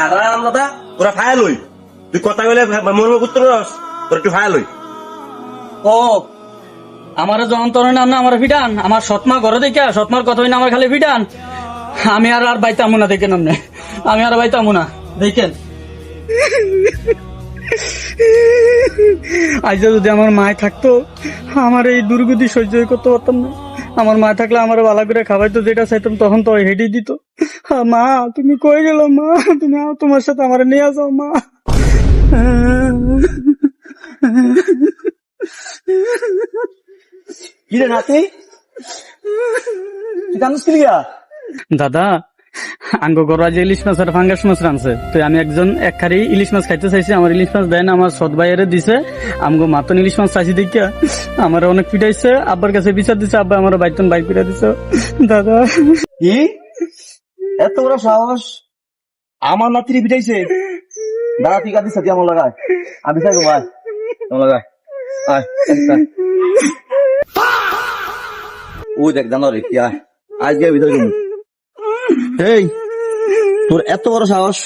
হারাম দাদা ওরা ফায়াল হই তুই কথা বলে মর্ম করতে রস তোর একটু ফায়াল হই ও আমার যন্ত্রণা নাম না আমার ফিডান আমার সৎমা ঘরে দেখে সৎমার কথা হই না আমার খালি ফিডান আমি আর বাইতামু না দেখেন আপনি আমি আর বাইতামু না দেখেন আজ যদি আমার মায় থাকতো আমার এই দুর্গতি সহ্য করতে পারতাম না আমার মা থাকলে আমার ভালো করে খাবার তো যেটা চাইতাম তখন তো হেডি দিত মা তুমি কই গেল মা তুমি তোমার সাথে আমার নিয়ে যাও মা কি রে নাতি তুই কান্দছিস কি লিগা? দাদা আঙ্গ গড়া যে ইলিশ মাছ আর ফাঙ্গাস মাছ রানছে তো আমি এক খারি ইলিশ মাছ খাইতে চাইছি আমার ইলিশ মাছ দেয় না আমার সৎ ভাইয়েরে দিছে আমগো মাতন ইলিশ মাছ চাইছি দেখিয়া আমার অনেক পিটাইছে আব্বার কাছে বিচার দিছে আব্বা আমার বাইতন বাইক পিটা দিছে দাদা কি এত বড় সাহস আমার নাতিরে পিটাইছে? দাঁড়া তুই কাঁদিস তুই আমার লাগায় আমি চাই ভাই আমার লাগায় আয় ও দেখ জানো রে কি আয় আজকে ভিতরে এই তোর এত বড় সাহস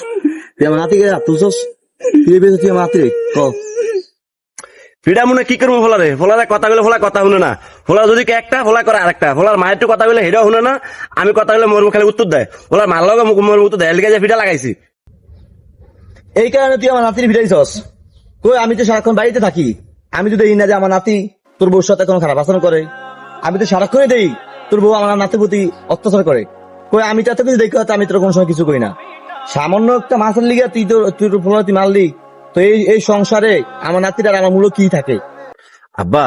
তুই আমার নাতিকে তুলছস তুই বেঁচে তুই আমার নাতিরে ক ফিডা মনে কি করবো ফোলারে কথা বলে ফোলা কথা শুনে না ফোলা যদি একটা ফোলা করে আরেকটা ফোলার মায়ের তো কথা বলে হেটাও শুনে না আমি কথা বলে মর্ম খালি উত্তর দেয় ফোলার মার লগে মর্ম উত্তর দেয় এলিকে যে ফিডা লাগাইছি এই কারণে তুই আমার নাতির ভিড়াইছস কই আমি তো সারাক্ষণ বাড়িতে থাকি আমি তো দেখি না যে আমার নাতি তোর বউর সাথে কোনো খারাপ আচরণ করে আমি তো সারাক্ষণই দেই তোর বউ আমার নাতির প্রতি অত্যাচার করে কই আমি তো এত কিছু দেখি আমি তোর কোনো সময় কিছু করি না সামান্য একটা মাছের লিগে তুই তোর ফোলা তুই মারলি তো এই সংসারে আমার নাতির আর আমার মূল্য কি থাকে? আব্বা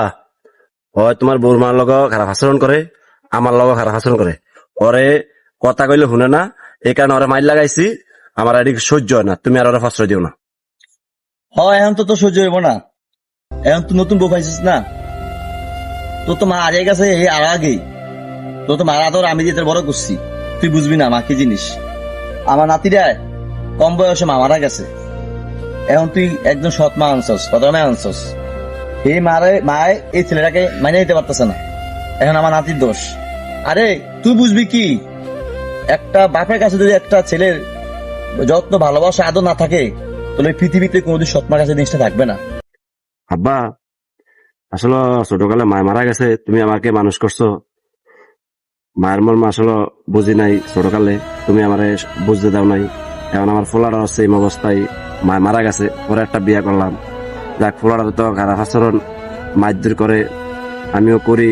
হয় তোমার বউর মার লগে খারাপ আচরণ করে আমার লগে খারাপ আচরণ করে ওরে কথা কইলে শুনে না এই কারণে ওরা মাইল লাগাইছি আমার এদিকে সহ্য হয় না তুমি আর ওরা প্রশ্রয় দিও না হয় এখন তো সহ্য হইব না এখন তুই নতুন বউ পাইছিস না তোর তো মা হারিয়ে গেছে এই আর আগেই তোর তো মার আদর আমি দিয়ে তোর বড় করছি তুই বুঝবি না মা কি জিনিস আমার নাতিরা কম বয়সে মা মারা গেছে এখন তুই একজন সৎ মা আনছস প্রথমে আনছস এই মায় এই ছেলেটাকে মানিয়ে নিতে পারতেছে না এখন আমার নাতির দোষ আরে তুই বুঝবি কি একটা বাপের কাছে যদি একটা ছেলের যত্ন ভালোবাসা আদর না থাকে তাহলে পৃথিবীতে কোনোদিন সৎ মার কাছে জিনিসটা থাকবে না। আব্বা আসলে ছোটকালে মায় মারা গেছে তুমি আমাকে মানুষ করছো মায়ের মর্ম আসলে বুঝি নাই ছোটকালে তুমি আমারে বুঝতে দাও নাই এখন আমার ফোলাটা হচ্ছে এই অবস্থায় মায় মারা গেছে পরে একটা বিয়ে করলাম যাক ফোলাটা তো খারাপ আচরণ মারধর করে আমিও করি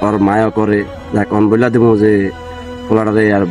ওর মায়ও করে যাক অন বইলা দিব যে ফোলাটারে আর